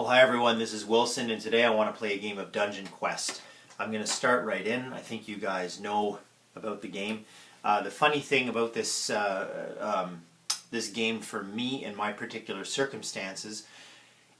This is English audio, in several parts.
Well, hi everyone, this is Wilson, and today I want to play a game of DungeonQuest. I'm going to start right in. I think you guys know about the game. The funny thing about this this game for me in my particular circumstances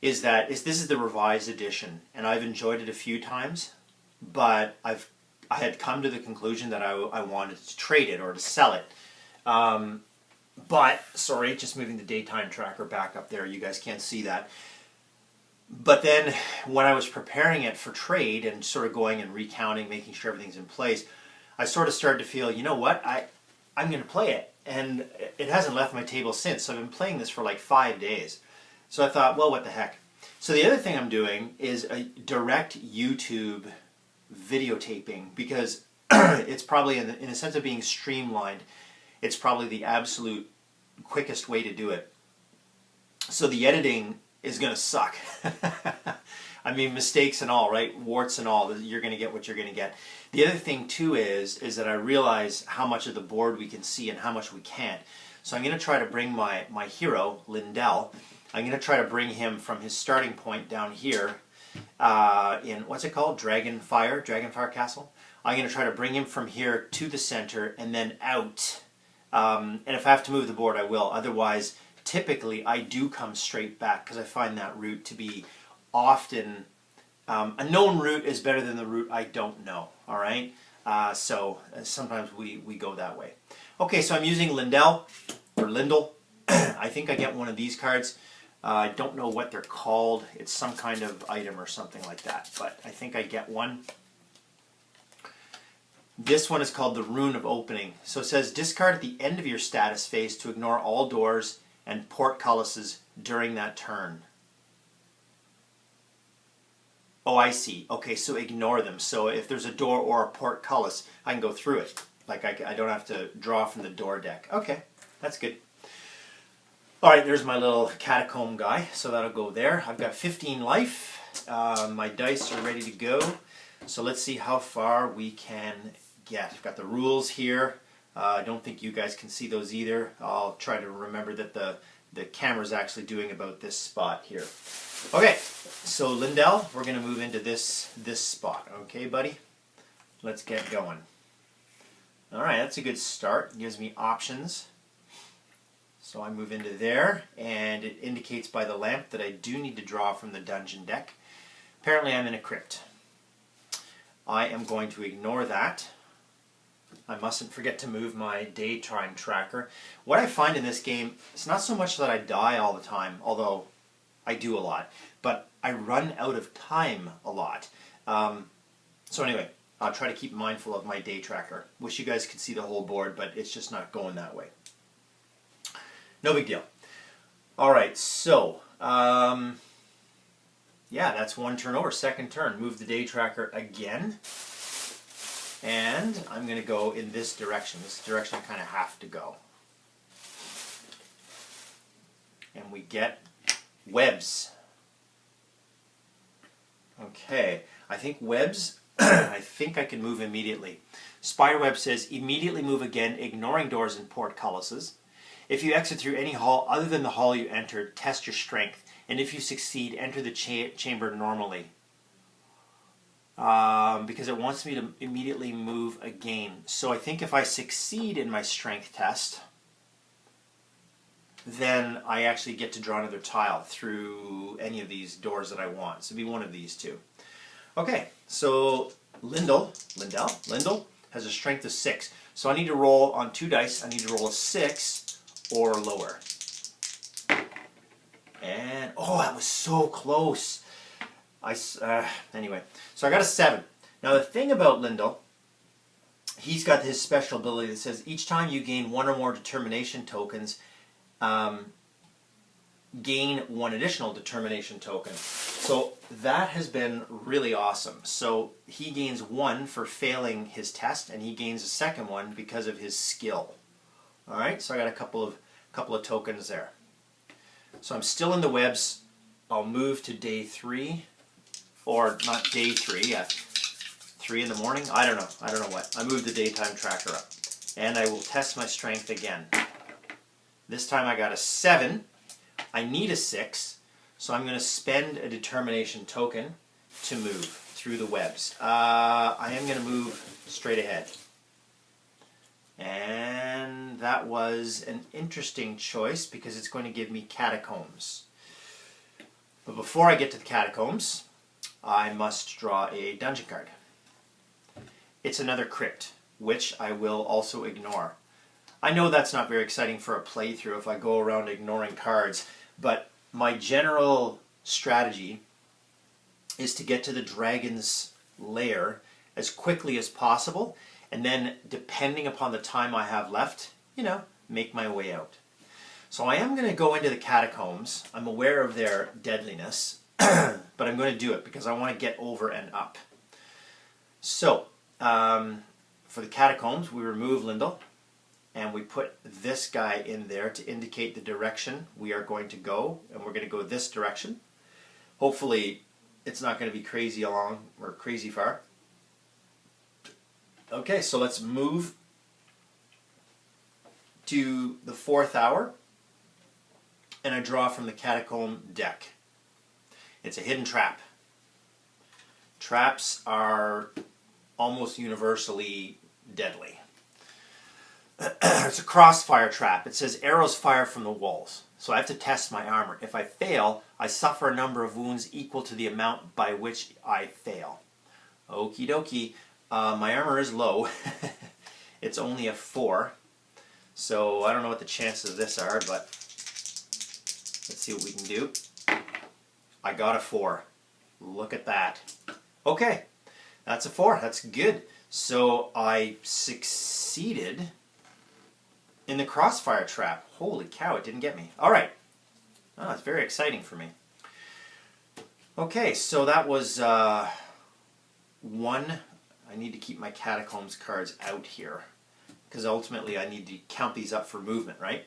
is that this is the revised edition, and I've enjoyed it a few times, but I had come to the conclusion that I wanted to trade it or to sell it. But, sorry, just moving the daytime tracker back up there, you guys can't see that. But then when I was preparing it for trade and sort of going and recounting, making sure everything's in place, I sort of started to feel, you know what, I'm going to play it. And it hasn't left my table since, so I've been playing this for like 5 days. So I thought, well, what the heck. So the other thing I'm doing is a direct YouTube videotaping, because it's probably, in a sense of being streamlined, it's probably the absolute quickest way to do it. So the editing is going to suck. I mean, mistakes and all, right? Warts and all. You're going to get what you're going to get. The other thing too is that I realize how much of the board we can see and how much we can't. So I'm going to try to bring my hero, Lindell, I'm going to try to bring him from his starting point down here in, what's it called? Dragonfire Castle. I'm going to try to bring him from here to the center and then out. And if I have to move the board, I will. Otherwise, typically I do come straight back because I find that route to be often a known route is better than the route I don't know. All right, so sometimes we go that way. Okay, so I'm using Lindell or Lindell. I think I get one of these cards. I don't know what they're called. It's some kind of item or something like that, but I think I get one. This one is called the Rune of Opening. So it says discard at the end of your status phase to ignore all doors and portcullises during that turn. Oh, I see. Okay, so ignore them. So if there's a door or a portcullis, I can go through it. Like I don't have to draw from the door deck. Okay, that's good. All right, there's my little catacomb guy. So that'll go there. I've got 15 life. My dice are ready to go. So let's see how far we can get. I've got the rules here. I don't think you guys can see those either. I'll try to remember that the camera's actually doing about this spot here. Okay, so Lindell, we're going to move into this spot. Okay, buddy? Let's get going. All right, that's a good start. It gives me options. So I move into there, and it indicates by the lamp that I do need to draw from the dungeon deck. Apparently I'm in a crypt. I am going to ignore that. I mustn't forget to move my daytime tracker. What I find in this game, it's not so much that I die all the time, although I do a lot, but I run out of time a lot. So anyway, I'll try to keep mindful of my day tracker. Wish you guys could see the whole board, but it's just not going that way. No big deal. All right, so yeah, that's one turn over. Second turn, move the day tracker again. And I'm going to go in this direction. This direction I kind of have to go. And we get webs. Okay, I think webs, I think I can move immediately. Spiderweb says, immediately move again, ignoring doors and portcullises. If you exit through any hall other than the hall you entered, test your strength. And if you succeed, enter the chamber normally. Because it wants me to immediately move again. So I think if I succeed in my strength test, then I actually get to draw another tile through any of these doors that I want. So it'd be one of these two. Okay, so Lindell has a strength of 6. So I need to roll on 2 dice. I need to roll a 6 or lower. And, oh, that was so close. Anyway, so I got a 7. Now the thing about Lindell, he's got his special ability that says each time you gain 1 or more determination tokens, gain 1 additional determination token. So that has been really awesome. So he gains 1 for failing his test, and he gains a second one because of his skill. All right, so I got a couple of tokens there. So I'm still in the webs. I'll move to day 3. Or not day 3, yeah, 3 in the morning. I don't know what. I moved the daytime tracker up, and I will test my strength again. This time I got a 7. I need a 6, So I'm going to spend a determination token to move through the webs. I am going to move straight ahead. And that was an interesting choice because it's going to give me Catacombs. But before I get to the Catacombs, I must draw a dungeon card. It's another crypt, which I will also ignore. I know that's not very exciting for a playthrough if I go around ignoring cards, but my general strategy is to get to the dragon's lair as quickly as possible, and then depending upon the time I have left, make my way out. So I am going to go into the Catacombs. I'm aware of their deadliness, but I'm going to do it because I want to get over and up. So, for the Catacombs, we remove Lindell, and we put this guy in there to indicate the direction we are going to go, and we're going to go this direction. Hopefully, it's not going to be crazy long or crazy far. Okay, so let's move to the 4th hour, and I draw from the Catacomb deck. It's a hidden trap. Traps are almost universally deadly. It's a crossfire trap. It says arrows fire from the walls. So I have to test my armor. If I fail, I suffer a number of wounds equal to the amount by which I fail. Okie dokie. My armor is low. It's only a 4. So I don't know what the chances of this are, but let's see what we can do. I got a 4. Look at that. Okay, that's a 4. That's good. So I succeeded in the crossfire trap. Holy cow, it didn't get me. All right. Oh, that's very exciting for me. Okay, so that was 1. I need to keep my Catacombs cards out here because ultimately I need to count these up for movement, right?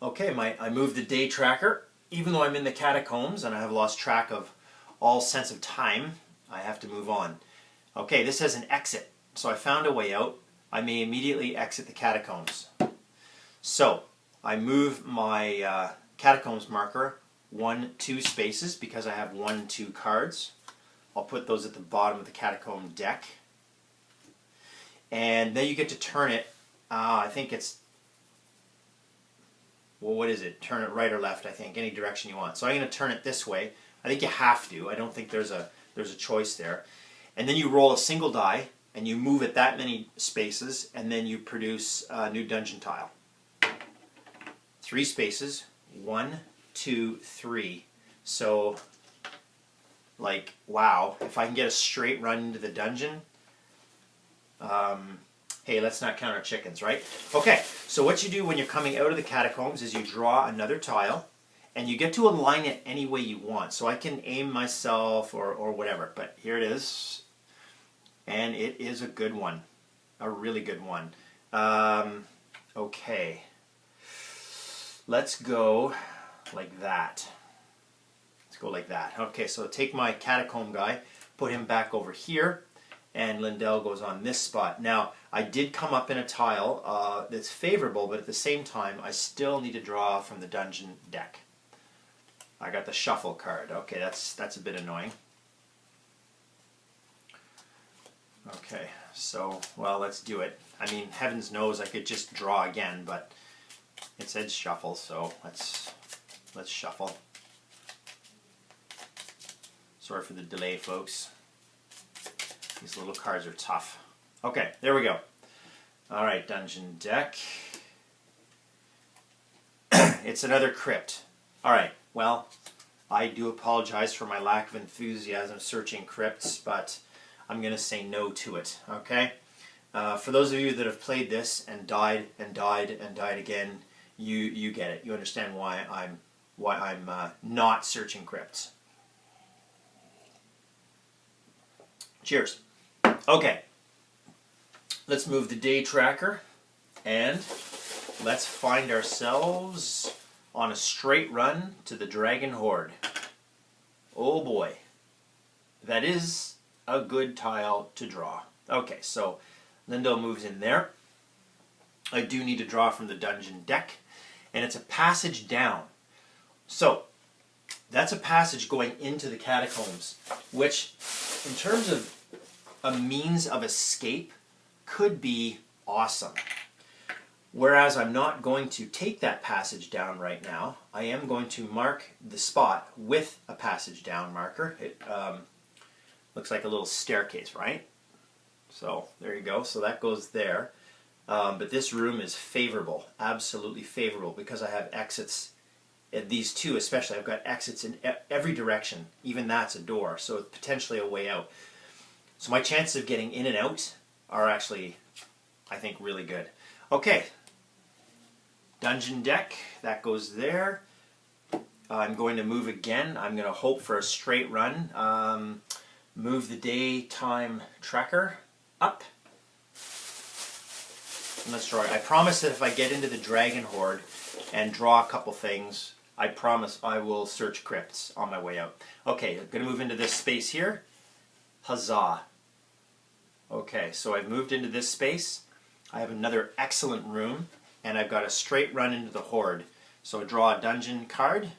Okay, I moved the day tracker. Even though I'm in the Catacombs and I have lost track of all sense of time, I have to move on. Okay, this has an exit. So I found a way out. I may immediately exit the Catacombs. So I move my Catacombs marker 1, 2 spaces because I have 1, 2 cards. I'll put those at the bottom of the Catacomb deck. And then you get to turn it, I think it's, well, what is it? Turn it right or left, I think, any direction you want. So I'm going to turn it this way. I think you have to. I don't think there's a choice there. And then you roll a single die, and you move it that many spaces, and then you produce a new dungeon tile. 3 spaces, 1, 2, 3. So, like, wow, if I can get a straight run into the dungeon, hey, let's not count our chickens, right? Okay, so what you do when you're coming out of the Catacombs is you draw another tile, and you get to align it any way you want. So I can aim myself or whatever, but here it is. And it is a good one, a really good one. Okay, let's go like that. Let's go like that. Okay, so take my Catacomb guy, put him back over here, and Lindell goes on this spot. Now, I did come up in a tile that's favorable, but at the same time, I still need to draw from the dungeon deck. I got the shuffle card. Okay, that's a bit annoying. Okay, so, well, let's do it. I mean, heavens knows I could just draw again, but it said shuffle, so let's shuffle. Sorry for the delay, folks. These little cards are tough. Okay, there we go. Alright, dungeon deck. It's another crypt. Alright, well, I do apologize for my lack of enthusiasm searching crypts, but I'm going to say no to it, okay? For those of you that have played this and died and died and died again, you get it. You understand why I'm not searching crypts. Cheers. Okay, let's move the day tracker and let's find ourselves on a straight run to the Dragon Horde. Oh boy, that is a good tile to draw. Okay, so Lindell moves in there. I do need to draw from the dungeon deck, and it's a passage down. So that's a passage going into the catacombs, which in terms of a means of escape could be awesome. Whereas I'm not going to take that passage down right now, I am going to mark the spot with a passage down marker. It looks like a little staircase, right? So there you go. So that goes there. But this room is favorable, absolutely favorable, because I have exits. These two especially, I've got exits in every direction. Even that's a door, so it's potentially a way out. So my chances of getting in and out are actually, I think, really good. Okay. Dungeon deck, that goes there. I'm going to move again. I'm going to hope for a straight run. Move the daytime tracker up. And let's draw it. I promise that if I get into the dragon horde and draw a couple things, I promise I will search crypts on my way out. Okay, I'm going to move into this space here. Huzzah. Okay, so I've moved into this space. I have another excellent room. And I've got a straight run into the horde. So draw a dungeon card.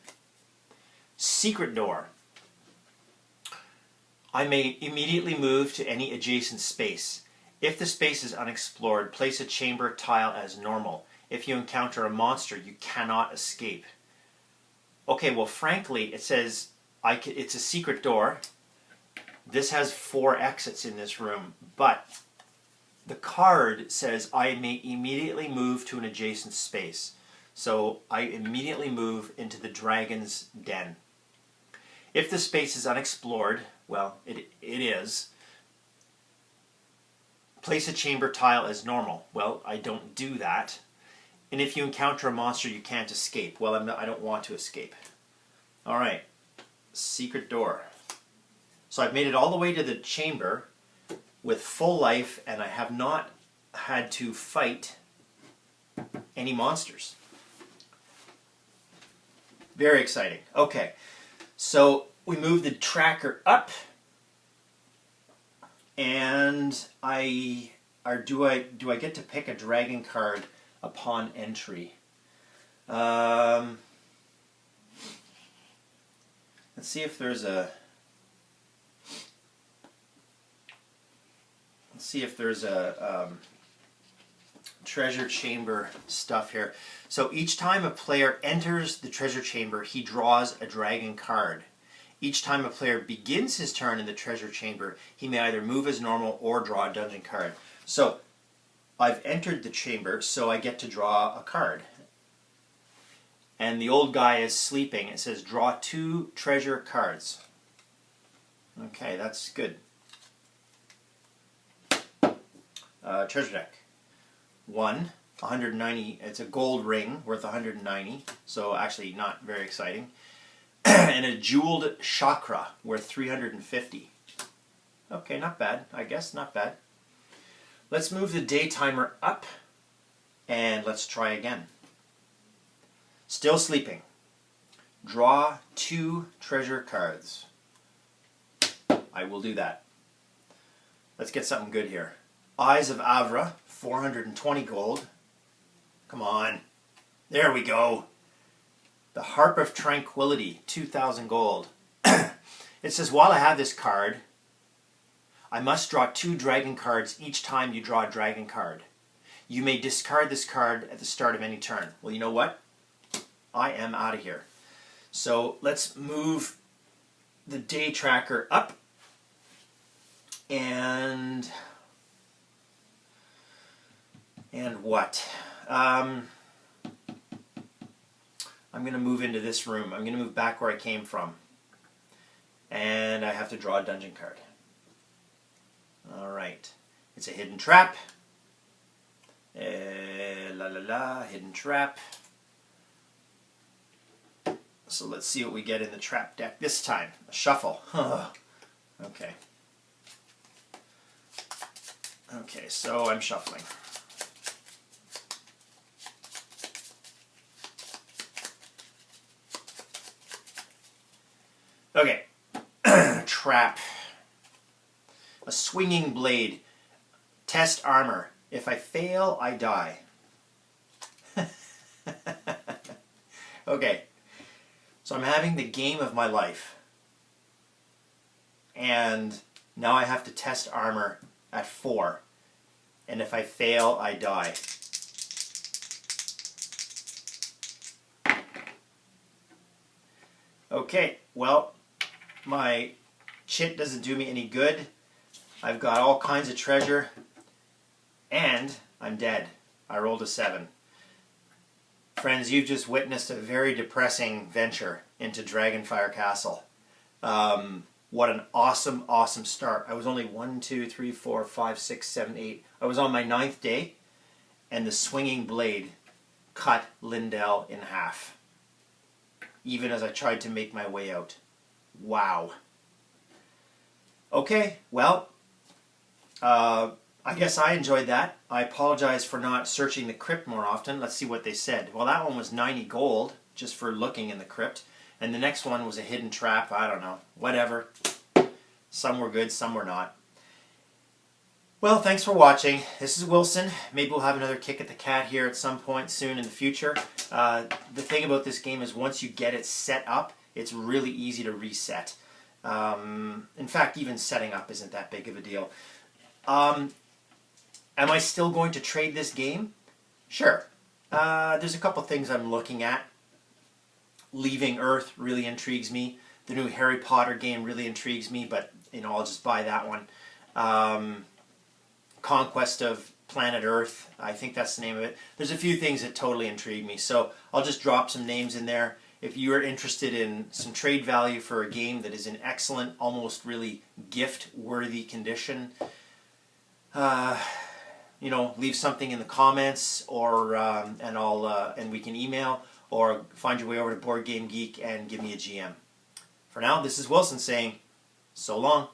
Secret door. I may immediately move to any adjacent space. If the space is unexplored, place a chamber tile as normal. If you encounter a monster, you cannot escape. Okay, well frankly, it says it's a secret door. This has 4 exits in this room, but the card says I may immediately move to an adjacent space. So I immediately move into the dragon's den. If the space is unexplored, well, it is, place a chamber tile as normal. Well, I don't do that. And if you encounter a monster, you can't escape. Well, I don't want to escape. All right, secret door. So I've made it all the way to the chamber with full life, and I have not had to fight any monsters. Very exciting. Okay, so we move the tracker up, and do I get to pick a dragon card upon entry? Let's see if there's a. Let's see if there's a treasure chamber stuff here. So each time a player enters the treasure chamber, he draws a dragon card. Each time a player begins his turn in the treasure chamber, he may either move as normal or draw a dungeon card. So I've entered the chamber, so I get to draw a card. And the old guy is sleeping. It says draw 2 treasure cards. Okay, that's good. Treasure deck. 1, 190, it's a gold ring worth 190, so actually not very exciting. And a jeweled chakra worth 350. Okay, not bad, I guess, not bad. Let's move the day timer up, and let's try again. Still sleeping. Draw 2 treasure cards. I will do that. Let's get something good here. Eyes of Avra, 420 gold. Come on. There we go. The Harp of Tranquility, 2,000 gold. It says, while I have this card, I must draw 2 dragon cards each time you draw a dragon card. You may discard this card at the start of any turn. Well, you know what? I am out of here. So let's move the day tracker up. And what? I'm going to move into this room. I'm going to move back where I came from. And I have to draw a dungeon card. Alright. It's a hidden trap. Hidden trap. So let's see what we get in the trap deck this time. A shuffle. Okay. Okay, so I'm shuffling. Okay. Trap. A swinging blade. Test armor. If I fail, I die. Okay. So I'm having the game of my life. And now I have to test armor at 4. And if I fail, I die. Okay, well, my chit doesn't do me any good. I've got all kinds of treasure. And I'm dead. I rolled a 7. Friends, you've just witnessed a very depressing venture into Dragonfire Castle. What an awesome, awesome start. I was only 1, 2, 3, 4, 5, 6, 7, 8. I was on my 9th day, and the swinging blade cut Lindell in half, even as I tried to make my way out. Wow. Okay, well, I guess I enjoyed that. I apologize for not searching the crypt more often. Let's see what they said. Well, that one was 90 gold just for looking in the crypt. And the next one was a hidden trap. I don't know. Whatever. Some were good, some were not. Well, thanks for watching. This is Wilson. Maybe we'll have another kick at the cat here at some point soon in the future. The thing about this game is once you get it set up, it's really easy to reset. In fact, even setting up isn't that big of a deal. Am I still going to trade this game? Sure. There's a couple things I'm looking at. Leaving Earth really intrigues me. The new Harry Potter game really intrigues me, but I'll just buy that one. Conquest of Planet Earth, I think that's the name of it. There's a few things that totally intrigue me, so I'll just drop some names in there. If you are interested in some trade value for a game that is in excellent, almost really gift-worthy condition, leave something in the comments, or and we can email, or find your way over to Board Game Geek and give me a GM. For now, this is Wilson saying, so long.